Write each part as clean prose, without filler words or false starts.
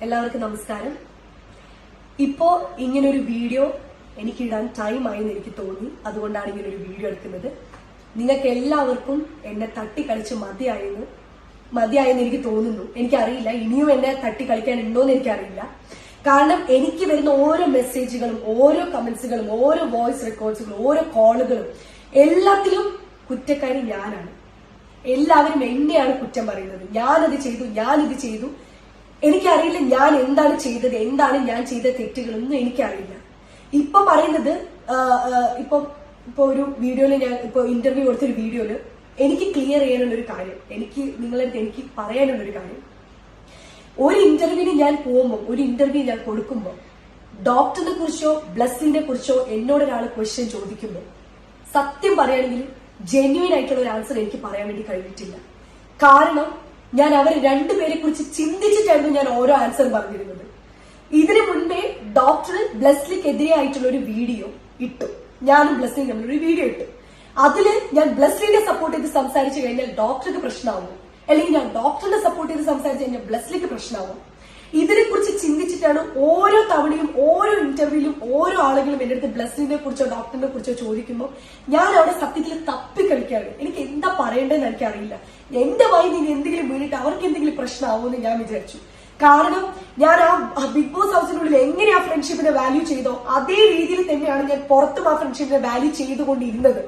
എല്ലാവർക്കും നമസ്കാരം. ഇപ്പോ ഇങ്ങനൊരു വീഡിയോ എനിക്ക് ഇടാൻ ടൈം ആയെന്ന് എനിക്ക് തോന്നി. അതുകൊണ്ടാണ് ഇങ്ങനൊരു വീഡിയോ എടുക്കുന്നത്. നിങ്ങൾക്ക് എല്ലാവർക്കും എന്നെ തട്ടിക്കളിച്ച് മതിയായെന്ന് എനിക്ക് തോന്നുന്നു. എനിക്കറിയില്ല ഇനിയും എന്നെ തട്ടിക്കളിക്കാനുണ്ടോന്ന് എനിക്കറിയില്ല. കാരണം എനിക്ക് വരുന്ന ഓരോ മെസ്സേജുകളും ഓരോ കമന്റ്സുകളും ഓരോ വോയിസ് റെക്കോർഡ്സുകളും ഓരോ കോളുകളും എല്ലാത്തിലും കുറ്റക്കാരി ഞാനാണ്. എല്ലാവരും എന്നെയാണ് കുറ്റം പറയുന്നത്. ഞാനിത് ചെയ്തു. എനിക്കറിയില്ല ഞാൻ എന്താണ് ചെയ്തത്, എന്താണ് ഞാൻ ചെയ്ത തെറ്റുകളൊന്നും എനിക്കറിയില്ല. ഇപ്പൊ പറയുന്നത് ഇപ്പൊ ഒരു വീഡിയോയില് ഞാൻ ഇപ്പൊ ഇന്റർവ്യൂ കൊടുത്തൊരു വീഡിയോയില് എനിക്ക് ക്ലിയർ ചെയ്യാനുള്ളൊരു കാര്യം, എനിക്ക് പറയാനുള്ളൊരു കാര്യം, ഒരു ഇന്റർവ്യൂവിന് ഞാൻ പോകുമ്പോൾ, ഒരു ഇന്റർവ്യൂ ഞാൻ കൊടുക്കുമ്പോൾ ഡോക്ടറിനെ കുറിച്ചോ ബ്ലസ്സിനെ കുറിച്ചോ എന്നോടൊരാൾ ക്വസ്റ്റ്യൻ ചോദിക്കുമ്പോൾ സത്യം പറയുകയാണെങ്കിൽ ജെന്യുവൻ ആയിട്ടുള്ള ഒരു ആൻസർ എനിക്ക് പറയാൻ വേണ്ടി കഴിഞ്ഞിട്ടില്ല. കാരണം ഞാൻ അവർ രണ്ടുപേരെ കുറിച്ച് ചിന്തിച്ചിട്ടായിരുന്നു ഞാൻ ഓരോ ആൻസർ പറഞ്ഞിരുന്നത്. ഇതിനു മുൻപേ ഡോക്ടർ ബ്ലസ്ലിക്കെതിരെ ആയിട്ടുള്ള ഒരു വീഡിയോ ഇട്ടു. ഞാനും ബ്ലസ്ലിയും തമ്മിലൊരു വീഡിയോ ഇട്ടു. അതില് ഞാൻ ബ്ലസ്ലിനെ സപ്പോർട്ട് ചെയ്ത് സംസാരിച്ചു കഴിഞ്ഞാൽ ഡോക്ടർക്ക് പ്രശ്നമാവും, അല്ലെങ്കിൽ ഞാൻ ഡോക്ടറിനെ സപ്പോർട്ട് ചെയ്ത് സംസാരിച്ചു കഴിഞ്ഞാൽ ബ്ലസ്ലിക്ക് പ്രശ്നമാവും. ഇതിനെ കുറിച്ച് ചിന്തിച്ചിട്ടാണ് ഓരോ തവണയും ഓരോ ഇന്റർവ്യൂവിലും ഓരോ ആളുകളും എന്റെ അടുത്ത് ബ്ലസ്സിനെ കുറിച്ചോ ഡോക്ടറിനെ കുറിച്ചോ ചോദിക്കുമ്പോൾ ഞാൻ അവിടെ സത്യത്തിൽ തപ്പിക്കളിക്കാണ്. എനിക്ക് എന്താ പറയേണ്ടതെന്ന് എനിക്കറിയില്ല. എന്റെ വായി നിന്ന് എന്തെങ്കിലും വീണിട്ട് അവർക്ക് എന്തെങ്കിലും പ്രശ്നമാവുമെന്ന് ഞാൻ വിചാരിച്ചു. കാരണം ഞാൻ ആ ബിഗ് ബോസ് ഹൗസിനുള്ളിൽ എങ്ങനെ ആ ഫ്രണ്ട്ഷിപ്പിനെ വാല്യൂ ചെയ്തോ അതേ രീതിയിൽ തന്നെയാണ് ഞാൻ പുറത്തും ആ ഫ്രണ്ട്ഷിപ്പിനെ വാല്യൂ ചെയ്തുകൊണ്ടിരുന്നത്.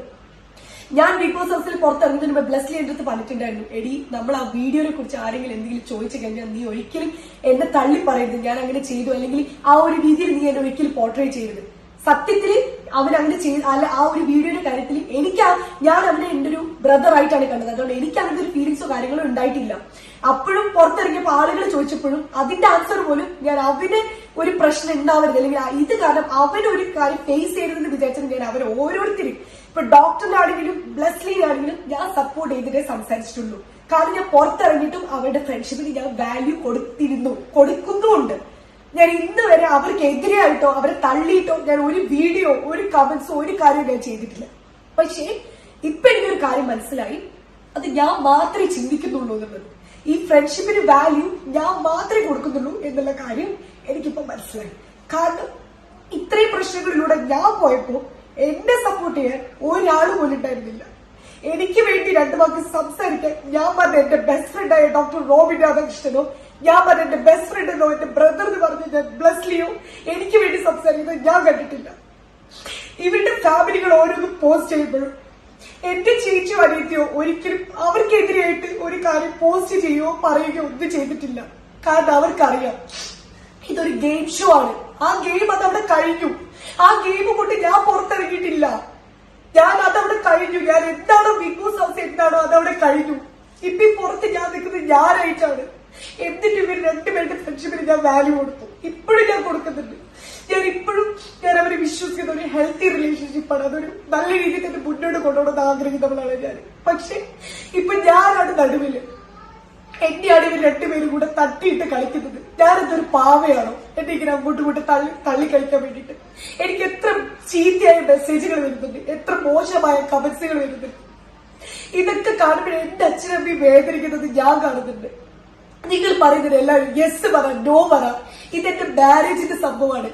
ഞാൻ ബിഗ് ബോസ് ഹൗസിൽ പുറത്തിറങ്ങുന്നതിന് മുമ്പ് ബ്ലസ്ലി എന്റെ അടുത്ത് പറഞ്ഞിട്ടുണ്ടായിരുന്നു, എടി നമ്മൾ ആ വീഡിയോനെ കുറിച്ച് ആരെങ്കിലും എന്തെങ്കിലും ചോദിച്ചു കഴിഞ്ഞാൽ നീ ഒരിക്കലും എന്നെ തള്ളി പറയരുത്, ഞാൻ അങ്ങനെ ചെയ്തു, അല്ലെങ്കിൽ ആ ഒരു രീതിയിൽ നീ എന്നെ ഒരിക്കലും പോർട്രേ ചെയ്യരുത്. സത്യത്തില് അവൻ അങ്ങനെ ചെയ്ത് ആ ഒരു വീഡിയോയുടെ കാര്യത്തിൽ ഞാൻ അവനെ എന്റെ ഒരു ബ്രദർ ആയിട്ടാണ് കണ്ടത്. അതുകൊണ്ട് എനിക്ക് അങ്ങനത്തെ ഒരു ഫീലിങ്സോ കാര്യങ്ങളോ ഉണ്ടായിട്ടില്ല. അപ്പോഴും പുറത്തിറങ്ങിയപ്പോ ആളുകൾ ചോദിച്ചപ്പോഴും അതിന്റെ ആൻസർ പോലും ഞാൻ അവന് ഒരു പ്രശ്നം ഉണ്ടാവരുത്, അല്ലെങ്കിൽ ഇത് കാരണം അവനൊരു കാര്യം ഫേസ് ചെയ്യരുതെന്ന് വിചാരിച്ചത് ഞാൻ അവരെ ഓരോരുത്തരും, ഇപ്പൊ ഡോക്ടറിനാണെങ്കിലും ബ്ലസ്ലിനാണെങ്കിലും ഞാൻ സപ്പോർട്ട് ചെയ്തിട്ടേ സംസാരിച്ചിട്ടുള്ളൂ. കാരണം ഞാൻ പുറത്തിറങ്ങിയിട്ടും അവരുടെ ഫ്രണ്ട്ഷിപ്പിന് ഞാൻ വാല്യൂ കൊടുക്കുന്നുമുണ്ട്. ഞാൻ ഇന്ന് വരെ അവർക്ക് എതിരെയായിട്ടോ അവരെ തള്ളിയിട്ടോ ഞാൻ ഒരു വീഡിയോ, ഒരു കമന്റ്സോ, ഒരു കാര്യവും ഞാൻ ചെയ്തിട്ടില്ല. പക്ഷേ ഇപ്പൊ എനിക്കൊരു കാര്യം മനസ്സിലായി, അത് ഞാൻ മാത്രമേ ചിന്തിക്കുന്നുള്ളൂ എന്നുള്ളത്. ഈ ഫ്രണ്ട്ഷിപ്പിന് വാല്യൂ ഞാൻ മാത്രമേ കൊടുക്കുന്നുള്ളൂ എന്നുള്ള കാര്യം എനിക്കിപ്പോ മനസ്സിലായി. കാരണം ഇത്രയും പ്രശ്നങ്ങളിലൂടെ ഞാൻ പോയപ്പോ എന്നെ സപ്പോർട്ട് ചെയ്യാൻ ഒരാൾ പോലും ഉണ്ടായിരുന്നില്ല. എനിക്ക് വേണ്ടി രണ്ടു വാക്ക് സംസാരിക്കാൻ ഞാൻ പറഞ്ഞ എന്റെ ബെസ്റ്റ് ഫ്രണ്ടായ ഡോക്ടർ റോബിൻ രാധാകൃഷ്ണനോ, ഞാൻ പറഞ്ഞ എന്റെ ബെസ്റ്റ് ഫ്രണ്ടിനോ, എന്റെ ബ്രദർ എന്ന് പറഞ്ഞ ഞാൻ ബ്ലസ്ലിയോ എനിക്ക് വേണ്ടി സംസാരിക്കുന്നത് ഞാൻ കണ്ടിട്ടില്ല. ഇവരുടെ ഫാമിലികൾ ഓരോന്നും പോസ്റ്റ് ചെയ്യുമ്പോഴും എന്റെ ചേച്ചിയോ അനിയത്തിയോ ഒരിക്കലും അവർക്കെതിരെയായിട്ട് ഒരു കാര്യം പോസ്റ്റ് ചെയ്യുകയോ പറയുകയോ ഒന്നും ചെയ്തിട്ടില്ല. കാരണം അവർക്കറിയാം ഇതൊരു ഗെയിം ഷോ ആണ്. ആ ഗെയിം അതവിടെ കഴിഞ്ഞു. ആ ഗെയിം കൊണ്ട് ഞാൻ പുറത്തിറങ്ങിയിട്ടില്ല. അതവിടെ കഴിഞ്ഞു. ഞാൻ എന്താണോ ബിഗ് ബോസ് ഹൗസ് എന്താണോ അതവിടെ കഴിഞ്ഞു. ഇപ്പൊ പുറത്ത് ഞാൻ നിൽക്കുന്നത് ഞാനായിട്ടാണ്. എന്നിട്ട് ഇവർ രണ്ടുപേരുടെ ഫ്രണ്ട്ഷിപ്പിന് ഞാൻ വാല്യൂ കൊടുത്തു. ഇപ്പോഴും ഞാൻ കൊടുക്കുന്നുണ്ട്. ഞാൻ അവരെ വിശ്വസിക്കുന്ന ഒരു ഹെൽത്തി റിലേഷൻഷിപ്പാണ്. അതൊരു നല്ല രീതിയിൽ തന്നെ മുന്നോട്ട് കൊണ്ടുപോകണമെന്ന് ആഗ്രഹിക്കുന്നവളാണ് ഞാൻ. പക്ഷെ ഇപ്പൊ ഞാനാണ് നടുവില്. എന്നെയാണ് ഇവർ രണ്ടുപേരും കൂടെ തട്ടിയിട്ട് കളിക്കുന്നത്. ഞാനെന്തൊരു പാവയാണോ എന്നെ ഇങ്ങനെ അങ്ങോട്ടും ഇങ്ങോട്ട് തള്ളി കളിക്കാൻ വേണ്ടിയിട്ട്? എനിക്ക് എത്ര ചീത്തയായ മെസ്സേജുകൾ വരുന്നുണ്ട്, എത്ര മോശമായ കമന്റ്സുകൾ വരുന്നുണ്ട്. ഇതൊക്കെ കാണുമ്പോൾ എന്റെ അച്ഛനമ്മയും വേദനിക്കുന്നത് ഞാൻ കാണുന്നുണ്ട്. നിങ്ങൾ പറയുന്നത് എല്ലാവരും യെസ് പറ, നോ പറ. ഇതെന്റെ മാരേജിന്റെ സംഭവമാണ്.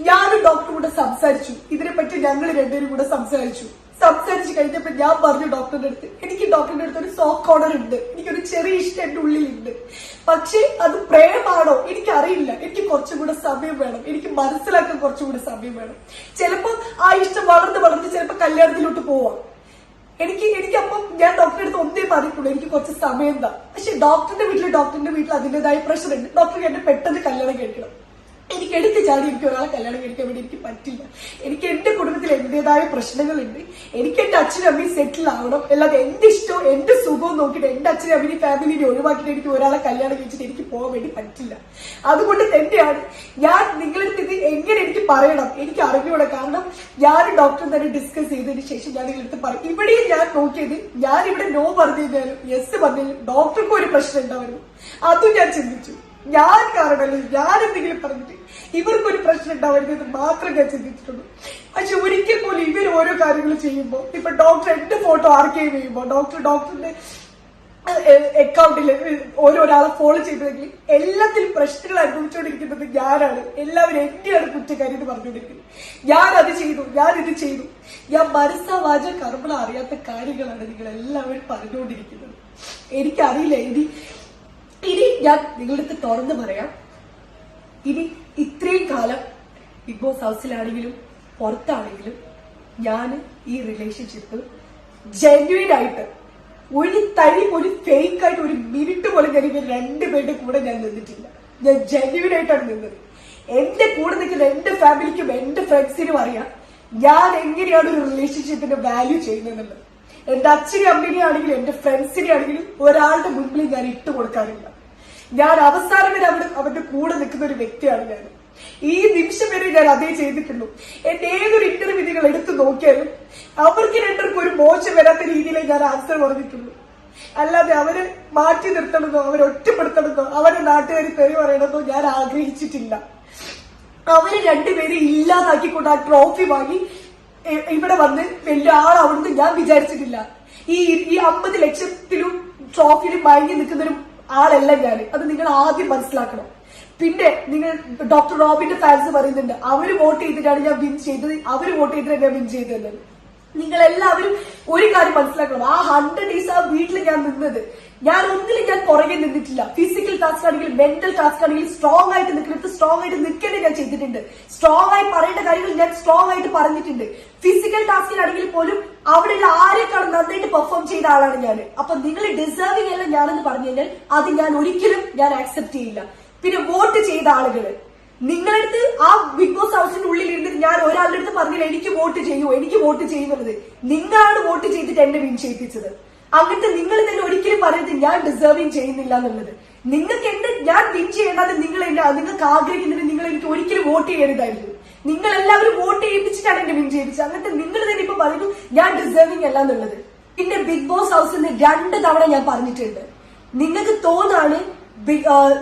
ഞാനും ഡോക്ടറും കൂടെ സംസാരിച്ചു. ഇതിനെപ്പറ്റി ഞങ്ങൾ രണ്ടുപേരും കൂടെ സംസാരിച്ചു കഴിഞ്ഞപ്പോ ഞാൻ പറഞ്ഞു ഡോക്ടറിന്റെ അടുത്ത്, എനിക്ക് ഡോക്ടറിന്റെ അടുത്ത് ഒരു സോഫ്റ്റ് കോർണർ ഉണ്ട്, എനിക്കൊരു ചെറിയ ഇഷ്ടം എന്റെ ഉള്ളിലുണ്ട്. പക്ഷെ അത് പ്രേമാണോ എനിക്കറിയില്ല. എനിക്ക് കുറച്ചും കൂടെ സമയം വേണം, എനിക്ക് മനസ്സിലാക്കാൻ കുറച്ചും കൂടെ സമയം വേണം. ചിലപ്പോ ആ ഇഷ്ടം വളർന്ന് ചിലപ്പോ കല്യാണത്തിലോട്ട് പോവാം. എനിക്കപ്പം ഞാൻ ഡോക്ടറെ അടുത്ത് ഒന്നേ പറഞ്ഞിട്ടുള്ളൂ, എനിക്ക് കുറച്ച് സമയം എന്താ. പക്ഷെ ഡോക്ടറിന്റെ വീട്ടിൽ അതിന്റേതായ പ്രഷർ ഉണ്ട്. ഡോക്ടർക്ക് എന്നെ പെട്ടെന്ന് കല്യാണം കഴിക്കണം. എനിക്ക് എടുത്ത് ചാടി എനിക്ക് ഒരാളെ കല്യാണം കഴിക്കാൻ വേണ്ടി എനിക്ക് പറ്റില്ല. എനിക്ക് എന്റെ കുടുംബത്തിൽ എന്റേതായ പ്രശ്നങ്ങളുണ്ട്. എനിക്ക് എന്റെ അച്ഛനും അമ്മയും സെറ്റിൽ ആവണം. അല്ലാതെ എന്റെ ഇഷ്ടവും എന്റെ സുഖവും നോക്കിയിട്ട് എന്റെ അച്ഛനും അമ്മയും ഫാമിലിനെ ഒഴിവാക്കിയിട്ട് എനിക്ക് ഒരാളെ കല്യാണം കഴിച്ചിട്ട് എനിക്ക് പോകാൻ വേണ്ടി പറ്റില്ല. അതുകൊണ്ട് തന്നെയാണ് ഞാൻ നിങ്ങളടുത്ത് ഇത് എങ്ങനെ എനിക്ക് പറയണം എനിക്ക് അറിഞ്ഞൂടെ. കാരണം ഞാൻ ഡോക്ടർ തന്നെ ഡിസ്കസ് ചെയ്തതിന് ശേഷം ഞാൻ നിങ്ങളടുത്ത് പറയും. ഇവിടെയും ഞാൻ നോക്കിയത്, ഞാൻ ഇവിടെ നോ പറഞ്ഞു കഴിഞ്ഞാലും യെസ് പറഞ്ഞാലും ഡോക്ടർക്കും ഒരു പ്രശ്നം ഉണ്ടാവുന്നു. അതും ഞാൻ ചിന്തിച്ചു. ഞാൻ കാരണമല്ല, ഞാൻ എന്തെങ്കിലും പറഞ്ഞിട്ട് ഇവർക്കൊരു പ്രശ്നം ഉണ്ടാവരുതെന്ന് മാത്രം ഞാൻ ചിന്തിച്ചിട്ടുള്ളൂ. പക്ഷെ ഒരിക്കൽ പോലും ഇവർ ഓരോ കാര്യങ്ങൾ ചെയ്യുമ്പോൾ, ഇപ്പൊ ഡോക്ടർ എന്റെ ഫോട്ടോ ആർക്കൈവ് ചെയ്യുമ്പോൾ, ഡോക്ടറിന്റെ അക്കൗണ്ടിൽ ഓരോരാളെ ഫോളോ ചെയ്തെങ്കിൽ എല്ലാത്തിലും പ്രശ്നങ്ങൾ അനുഭവിച്ചുകൊണ്ടിരിക്കുന്നത് ഞാനാണ്. എല്ലാവരും എന്റെയാണ് കുറ്റക്കാരി എന്ന് പറഞ്ഞുകൊണ്ടിരിക്കുന്നത്. ഞാൻ അത് ചെയ്തു, ഞാൻ ഇത് ചെയ്തു. ഞാൻ മനസ്സാ വാച കർമ്മ അറിയാത്ത കാര്യങ്ങളാണ് നിങ്ങൾ എല്ലാവരും പറഞ്ഞുകൊണ്ടിരിക്കുന്നത്. എനിക്കറിയില്ല. ഇനി ഞാൻ നിങ്ങളുടെ അടുത്ത് തുറന്നു പറയാം. ഇനി ഇത്രയും കാലം ബിഗ് ബോസ് ഹൗസിലാണെങ്കിലും പുറത്താണെങ്കിലും ഞാൻ ഈ റിലേഷൻഷിപ്പ് ജെന്യുവൻ ആയിട്ട് ഒരു ഫേക്ക് ആയിട്ട് ഒരു മിനിറ്റ് പോലും ഞാൻ ഇവർ രണ്ടുപേരുടെ കൂടെ ഞാൻ നിന്നിട്ടില്ല. ഞാൻ ജെന്യുവൻ ആയിട്ടാണ് നിന്നത്. എന്റെ കൂടെ നിൽക്കുന്ന എന്റെ ഫാമിലിക്കും എന്റെ ഫ്രണ്ട്സിനും അറിയാം ഞാൻ എങ്ങനെയാണ് ഒരു റിലേഷൻഷിപ്പിന്റെ വാല്യൂ ചെയ്യുന്നത്. എന്റെ അച്ഛനെ അമ്മനെ ആണെങ്കിലും എന്റെ ഫ്രണ്ട്സിനെ ആണെങ്കിലും ഒരാളുടെ മുൻപിൽ ഞാൻ ഇട്ട് കൊടുക്കാറില്ല. ഞാൻ അവസാനം വരെ അവരുടെ കൂടെ നിൽക്കുന്ന ഒരു വ്യക്തിയാണ് ഞാൻ. ഈ നിമിഷം വരെ ഞാൻ അതേ ചെയ്തിട്ടുള്ളൂ. എന്റെ ഏതൊരു ഇന്റർവ്യൂ നിങ്ങൾ എടുത്തു നോക്കിയാലും അവർക്ക് രണ്ടുപേർക്കും ഒരു മോശം വരാത്ത രീതിയിലേ ഞാൻ ആൻസർ പറഞ്ഞിട്ടുള്ളൂ. അല്ലാതെ അവരെ മാറ്റി നിർത്തണമെന്നോ അവരെ ഒറ്റപ്പെടുത്തണമെന്നോ അവരെ നാട്ടുകാർ പേര് പറയണമെന്നോ ഞാൻ ആഗ്രഹിച്ചിട്ടില്ല. അവര് രണ്ടുപേരെ ഇല്ലാതാക്കിക്കൊണ്ട് ആ ട്രോഫി വാങ്ങി ഇവിടെ വന്ന് വലിയ ആളാവണമെന്ന് ഞാൻ വിചാരിച്ചിട്ടില്ല. ഈ 50 ലക്ഷത്തിലും ട്രോഫിയിലും മയങ്ങി നിൽക്കുന്നൊരു ആളല്ല ഞാൻ. അത് നിങ്ങൾ ആദ്യം മനസ്സിലാക്കണം. പിന്നെ നിങ്ങൾ ഡോക്ടർ റോബിന്റെ ഫാൻസ് പറയുന്നുണ്ട് അവര് വോട്ട് ചെയ്തിട്ടാണ് ഞാൻ വിൻ ചെയ്തത്, അവര് വോട്ട് ചെയ്തിട്ടാണ് ഞാൻ വിൻ ചെയ്തത്. നിങ്ങൾ എല്ലാവരും ഒരു കാര്യം മനസ്സിലാക്കണം. ആ 100 ഡേയ്സ് ആ വീട്ടിൽ ഞാൻ നിന്നത് ഞാൻ ഒന്നിലും ഞാൻ പുറകെ നിന്നിട്ടില്ല. ഫിസിക്കൽ ടാസ്ക് ആണെങ്കിലും മെന്റൽ ടാസ്ക് ആണെങ്കിലും സ്ട്രോങ് ആയിട്ട് നിൽക്കുന്നത് സ്ട്രോങ് ആയിട്ട് നിൽക്കേണ്ടി ഞാൻ ചെയ്തിട്ടുണ്ട്. സ്ട്രോങ് ആയി പറയേണ്ട കാര്യങ്ങൾ ഞാൻ സ്ട്രോങ് ആയിട്ട് പറഞ്ഞിട്ടുണ്ട്. ഫിസിക്കൽ ടാസ്കിലാണെങ്കിൽ പോലും അവിടെയുള്ള ആരെക്കാളും നന്നായിട്ട് പെർഫോം ചെയ്ത ആളാണ് ഞാൻ. അപ്പൊ നിങ്ങൾ ഡിസേർവിംഗ് അല്ല ഞാനെന്ന് പറഞ്ഞു കഴിഞ്ഞാൽ അത് ഞാൻ ഒരിക്കലും ഞാൻ ആക്സെപ്റ്റ് ചെയ്യില്ല. പിന്നെ വോട്ട് ചെയ്ത ആളുകള് നിങ്ങളടുത്ത് ആ ബിഗ് ബോസ് ഹൗസിന്റെ ഉള്ളിൽ ഇരുന്നിട്ട് ഞാൻ ഒരാളുടെ അടുത്ത് പറഞ്ഞില്ല എനിക്ക് വോട്ട് ചെയ്യൂ എനിക്ക് വോട്ട് ചെയ്യുന്നത്. നിങ്ങളാണ് വോട്ട് ചെയ്തിട്ട് എന്നെ വിൻ ചെയ്യിപ്പിച്ചത്. അങ്ങനത്തെ നിങ്ങൾ തന്നെ ഒരിക്കലും പറയരുത് ഞാൻ ഡിസേർവിംഗ് ചെയ്യുന്നില്ല എന്നുള്ളത്. നിങ്ങൾക്ക് എന്നെ ഞാൻ വിൻ ചെയ്യേണ്ടത് നിങ്ങൾക്ക് ആഗ്രഹിക്കുന്നത് നിങ്ങൾ എനിക്ക് ഒരിക്കലും വോട്ട് ചെയ്യരുതായിരുന്നു. നിങ്ങൾ എല്ലാവരും വോട്ട് ചെയ്യിപ്പിച്ചിട്ടാണ് എന്നെ വിൻ ചെയ്യിപ്പിച്ചത്. അങ്ങനത്തെ നിങ്ങൾ തന്നെ ഇപ്പൊ പറയുന്നു ഞാൻ ഡിസേർവിംഗ് അല്ല എന്നുള്ളത്. പിന്നെ ബിഗ് ബോസ് ഹൗസിൽ നിന്ന് 2 തവണ ഞാൻ പറഞ്ഞിട്ടുണ്ട്. നിങ്ങൾക്ക് തോന്നാണ്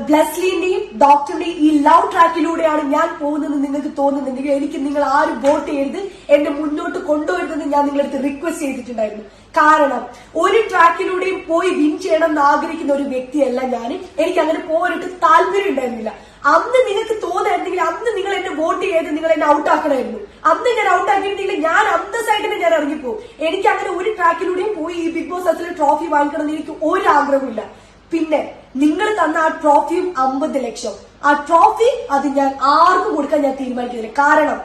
ബ്ലെസ്ലിന്റെയും ഡോക്ടറിന്റെയും ഈ ലവ് ട്രാക്കിലൂടെയാണ് ഞാൻ പോകുന്നത് നിങ്ങൾക്ക് തോന്നുന്നുണ്ടെങ്കിൽ എനിക്ക് നിങ്ങൾ ആരും വോട്ട് ചെയ്യരുത്, എന്നെ മുന്നോട്ട് കൊണ്ടുവരുന്നത് ഞാൻ നിങ്ങളടുത്ത് റിക്വസ്റ്റ് ചെയ്തിട്ടുണ്ടായിരുന്നു. കാരണം ഒരു ട്രാക്കിലൂടെയും പോയി വിൻ ചെയ്യണം എന്ന് ആഗ്രഹിക്കുന്ന ഒരു വ്യക്തിയല്ല ഞാൻ. എനിക്ക് അങ്ങനെ പോകാനായിട്ട് താല്പര്യം ഉണ്ടായിരുന്നില്ല. അന്ന് നിങ്ങൾക്ക് തോന്നായിരുന്നെങ്കിൽ അന്ന് നിങ്ങൾ എന്നെ വോട്ട് ചെയ്ത് നിങ്ങൾ എന്നെ ഔട്ട് ആക്കണമായിരുന്നു. അന്ന് ഞാൻ ഔട്ട് ആക്കിയിട്ടുണ്ടെങ്കിൽ ഞാൻ അന്തസ്സായിട്ട് ഞാൻ ഇറങ്ങിപ്പോകും. എനിക്ക് അങ്ങനെ ഒരു ട്രാക്കിലൂടെയും പോയി ഈ ബിഗ് ബോസ് ഹൗസിലെ ട്രോഫി വാങ്ങിക്കണം എന്ന് എനിക്ക് ഒരു ആഗ്രഹമില്ല. പിന്നെ നിങ്ങൾ തന്ന ആ ട്രോഫിയും 50 ലക്ഷം ആ ട്രോഫി അത് ഞാൻ ആർക്കും കൊടുക്കാൻ ഞാൻ തീരുമാനിക്കുന്നില്ല. കാരണം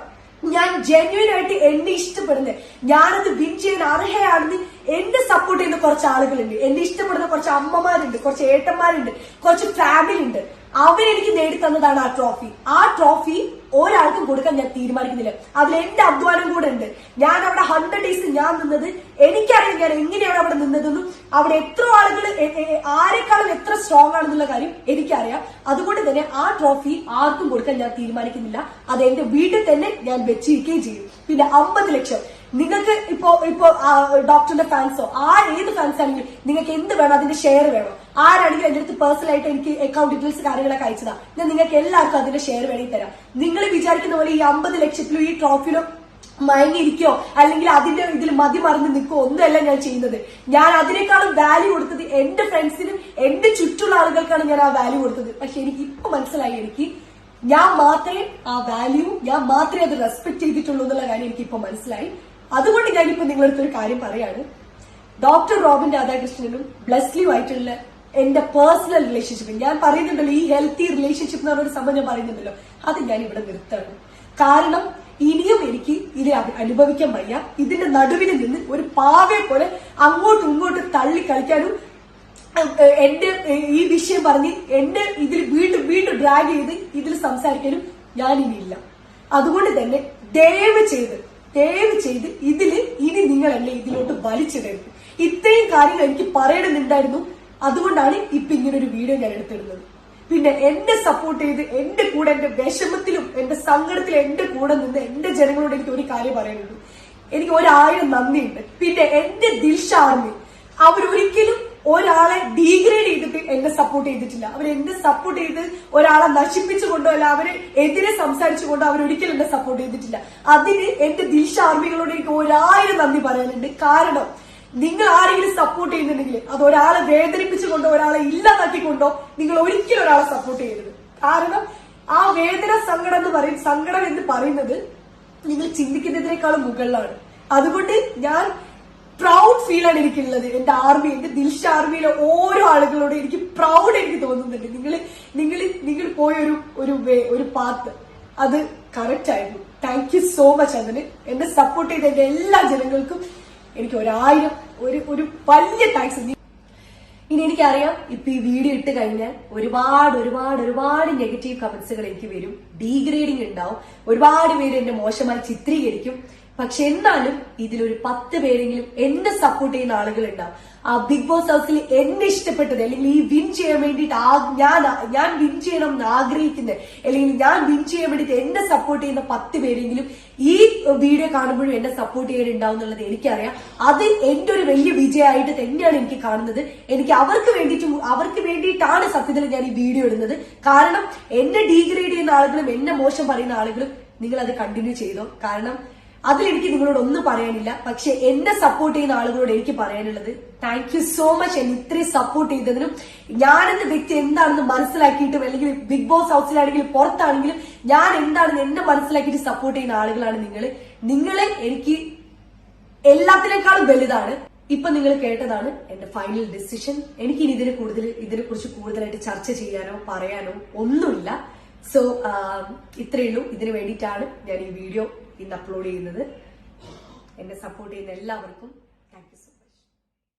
ഞാൻ ജെന്യുവൻ ആയിട്ട് എന്നെ ഇഷ്ടപ്പെടുന്നത് ഞാനത് വിൻ ചെയ്യാൻ അർഹയാണെന്ന് എന്നെ സപ്പോർട്ട് ചെയ്യുന്ന കുറച്ച് ആളുകളുണ്ട്. എന്നെ ഇഷ്ടപ്പെടുന്ന കുറച്ച് അമ്മമാരുണ്ട്, കുറച്ച് ഏട്ടന്മാരുണ്ട്, കുറച്ച് ഫാമിലി ഉണ്ട്. അവരെനിക്ക് നേടിത്തന്നതാണ് ആ ട്രോഫി. ആ ട്രോഫി ഒരാൾക്കും കൊടുക്കാൻ ഞാൻ തീരുമാനിക്കുന്നില്ല. അതിൽ എന്റെ അധ്വാനം കൂടെ ഉണ്ട്. ഞാൻ അവിടെ 100 ഡേയ്സ് ഞാൻ നിന്നത് എനിക്കറിയാം ഞാൻ എങ്ങനെയാണ് അവിടെ നിന്നതെന്നും അവിടെ എത്ര ആളുകൾ ആരെക്കാളും എത്ര സ്ട്രോങ് ആണെന്നുള്ള കാര്യം എനിക്കറിയാം. അതുകൊണ്ട് തന്നെ ആ ട്രോഫി ആർക്കും കൊടുക്കാൻ ഞാൻ തീരുമാനിക്കുന്നില്ല. അത് എന്റെ വീട്ടിൽ തന്നെ ഞാൻ വെച്ചിരിക്കുകയും ചെയ്യും. പിന്നെ 50 ലക്ഷം നിങ്ങൾക്ക് ഇപ്പോ ഡോക്ടറിന്റെ ഫാൻസോ ഏത് ഫാൻസ് ആണെങ്കിലും നിങ്ങൾക്ക് എന്ത് വേണം അതിന്റെ ഷെയർ വേണം. ആരാണെങ്കിലും എന്റെ അടുത്ത് പേഴ്സണൽ ആയിട്ട് എനിക്ക് അക്കൗണ്ട് ഡീറ്റെയിൽസ് കാര്യങ്ങളൊക്കെ അയച്ചതാ. ഞാൻ നിങ്ങൾക്ക് എല്ലാവർക്കും അതിന്റെ ഷെയർ വേണമെങ്കിൽ തരാം. നിങ്ങൾ വിചാരിക്കുന്ന പോലെ ഈ 50 ലക്ഷത്തിലും ഈ ട്രോഫിയിലും മയങ്ങിയിരിക്കോ അല്ലെങ്കിൽ അതിന്റെ ഇതിൽ മതി മറന്ന് നിൽക്കോ ഒന്നുമല്ല ഞാൻ ചെയ്യുന്നത്. ഞാൻ അതിനേക്കാളും വാല്യൂ കൊടുത്തത് എന്റെ ഫ്രണ്ട്സിനും എന്റെ ചുറ്റുള്ള ആളുകൾക്കാണ് ഞാൻ ആ വാല്യൂ കൊടുത്തത്. പക്ഷെ എനിക്ക് ഇപ്പൊ മനസ്സിലായി എനിക്ക് ഞാൻ മാത്രമേ ആ വാല്യൂ ഞാൻ മാത്രമേ അത് റെസ്പെക്ട് ചെയ്തിട്ടുള്ളൂ എന്നുള്ള കാര്യം എനിക്ക് ഇപ്പൊ മനസ്സിലായി. അതുകൊണ്ട് ഞാനിപ്പോ നിങ്ങളടുത്തൊരു കാര്യം പറയാണ്. ഡോക്ടർ റോബിൻ രാധാകൃഷ്ണനും ബ്ലെസ്ലിയുമായിട്ടുള്ള എന്റെ പേഴ്സണൽ റിലേഷൻഷിപ്പ് ഞാൻ പറയുന്നുണ്ടല്ലോ, ഈ ഹെൽത്തി റിലേഷൻഷിപ്പ് എന്ന് പറഞ്ഞൊരു സംഭവം ഞാൻ പറയുന്നുണ്ടല്ലോ, അത് ഞാൻ ഇവിടെ നിർത്താണ്. കാരണം ഇനിയും എനിക്ക് ഇത് അനുഭവിക്കാൻ വയ്യ. ഇതിന്റെ നടുവിൽ നിന്ന് ഒരു പാവയെ പോലെ അങ്ങോട്ടും ഇങ്ങോട്ടും തള്ളി കളിക്കാനും എന്റെ ഈ വിഷയം പറഞ്ഞ് എന്റെ ഇതിൽ വീണ്ടും ഡ്രാഗ് ചെയ്ത് ഇതിൽ സംസാരിക്കാനും ഞാനിനിയില്ല. അതുകൊണ്ട് തന്നെ ദയവ് ചെയ്ത് ഇതില് ഇനി നിങ്ങളല്ലേ ഇതിലോട്ട് വലിച്ചിടരുത്. ഇത്രയും കാര്യങ്ങൾ എനിക്ക് പറയണമെന്നുണ്ടായിരുന്നു. അതുകൊണ്ടാണ് ഇപ്പൊ ഇങ്ങനെ ഒരു വീഡിയോ ഞാൻ എടുത്തിടുന്നത്. പിന്നെ എന്നെ സപ്പോർട്ട് ചെയ്ത് എന്റെ കൂടെ എന്റെ വിഷമത്തിലും എന്റെ സങ്കടത്തിലും എന്റെ കൂടെ നിന്ന് എന്റെ ജനങ്ങളോട് എനിക്ക് ഒരു കാര്യം പറയാനുള്ളൂ. എനിക്ക് 1000 നന്ദിയുണ്ട്. പിന്നെ എന്റെ ദിൽഷ ആർമി അവരൊരിക്കലും ഒരാളെ ഡീഗ്രേഡ് ചെയ്തിട്ട് എന്നെ സപ്പോർട്ട് ചെയ്തിട്ടില്ല. അവരെന്നെ സപ്പോർട്ട് ചെയ്ത് ഒരാളെ നശിപ്പിച്ചുകൊണ്ടോ അല്ല അവരെ എതിരെ സംസാരിച്ചുകൊണ്ടോ അവരൊരിക്കലും എന്നെ സപ്പോർട്ട് ചെയ്തിട്ടില്ല. അതിന് എന്റെ ദിൽഷ ആർമികളോട് എനിക്ക് 1000 നന്ദി പറയാനുണ്ട്. കാരണം നിങ്ങൾ ആരെങ്കിലും സപ്പോർട്ട് ചെയ്യുന്നുണ്ടെങ്കിൽ അത് ഒരാളെ വേദനിപ്പിച്ചുകൊണ്ടോ ഒരാളെ ഇല്ലാതാക്കിക്കൊണ്ടോ നിങ്ങൾ ഒരിക്കലും ഒരാളെ സപ്പോർട്ട് ചെയ്യരുത്. കാരണം ആ വേദന സങ്കടം എന്ന് പറയുന്നത് നിങ്ങൾ ചിന്തിക്കുന്നതിനേക്കാളും മുകളിലാണ്. അതുകൊണ്ട് ഞാൻ പ്രൗഡ് ഫീൽ ആണ് എനിക്കുള്ളത്. എന്റെ ആർമി, എന്റെ ദിൽഷ ആർമിയിലെ ഓരോ ആളുകളോട് എനിക്ക് പ്രൗഡ് എനിക്ക് തോന്നുന്നുണ്ട്. നിങ്ങൾ പോയ ഒരു പാത്ത് അത് കറക്റ്റ് ആയിരുന്നു. Thank you so much. അതിന് എന്നെ സപ്പോർട്ട് ചെയ്ത എന്റെ എല്ലാ ജനങ്ങൾക്കും എനിക്ക് 1000 ഒരു വലിയ താങ്ക്സ്. ഇനി എനിക്കറിയാം ഇപ്പൊ ഈ വീഡിയോ ഇട്ട് കഴിഞ്ഞാൽ ഒരുപാട് നെഗറ്റീവ് കമന്റ്സുകൾ എനിക്ക് വരും, ഡീഗ്രേഡിംഗ് ഉണ്ടാവും, ഒരുപാട് പേര് എന്നെ മോശമായി ചിത്രീകരിക്കും. പക്ഷെ എന്നാലും ഇതിലൊരു 10 പേരെങ്കിലും എന്നെ സപ്പോർട്ട് ചെയ്യുന്ന ആളുകൾ ഉണ്ടാവും. ആ ബിഗ് ബോസ് ഹൗസിൽ എന്നെ ഇഷ്ടപ്പെട്ടത് അല്ലെങ്കിൽ ഈ വിൻ ചെയ്യാൻ വേണ്ടിയിട്ട് ഞാൻ വിൻ ചെയ്യണം എന്ന് ആഗ്രഹിക്കുന്നത് അല്ലെങ്കിൽ ഞാൻ വിൻ ചെയ്യാൻ വേണ്ടിയിട്ട് എന്നെ സപ്പോർട്ട് ചെയ്യുന്ന 10 പേരെങ്കിലും ഈ വീഡിയോ കാണുമ്പോഴും എന്നെ സപ്പോർട്ട് ചെയ്യാനുണ്ടാവും എന്നുള്ളത് എനിക്കറിയാം. അത് എന്റെ ഒരു വലിയ വിജയമായിട്ട് തന്നെയാണ് എനിക്ക് കാണുന്നത്. എനിക്ക് അവർക്ക് വേണ്ടിയിട്ടാണ് സത്യത്തിൽ ഞാൻ ഈ വീഡിയോ ഇടുന്നത്. കാരണം എന്നെ ഡീഗ്രേഡ് ചെയ്യുന്ന ആളുകളും എന്നെ മോശം പറയുന്ന ആളുകളും നിങ്ങൾ അത് കണ്ടിന്യൂ ചെയ്തോ. കാരണം അതിലെനിക്ക് നിങ്ങളോട് ഒന്നും പറയാനില്ല. പക്ഷെ എന്നെ സപ്പോർട്ട് ചെയ്യുന്ന ആളുകളോട് എനിക്ക് പറയാനുള്ളത് താങ്ക് യു സോ മച്ച്. എന്നെ ഇത്രയും സപ്പോർട്ട് ചെയ്തതിനും ഞാനെന്ന വ്യക്തി എന്താണെന്ന് മനസ്സിലാക്കിയിട്ടും അല്ലെങ്കിൽ ബിഗ് ബോസ് ഹൗസിലാണെങ്കിലും പുറത്താണെങ്കിലും ഞാൻ എന്താണെന്ന് എന്നെ മനസ്സിലാക്കിയിട്ട് സപ്പോർട്ട് ചെയ്യുന്ന ആളുകളാണ് നിങ്ങളെ എനിക്ക് എല്ലാത്തിനേക്കാളും വലുതാണ്. ഇപ്പൊ നിങ്ങൾ കേട്ടതാണ് എന്റെ ഫൈനൽ ഡിസിഷൻ. എനിക്ക് ഇനി ഇതിനെക്കുറിച്ച് കൂടുതലായിട്ട് ചർച്ച ചെയ്യാനോ പറയാനോ ഒന്നുമില്ല. സോ ഇത്രയേ ഉള്ളൂ. ഇതിനു വേണ്ടിയിട്ടാണ് ഞാൻ ഈ വീഡിയോ ഇന്ന് അപ്ലോഡ് ചെയ്യുന്നത്. എന്നെ സപ്പോർട്ട് ചെയ്യുന്ന എല്ലാവർക്കും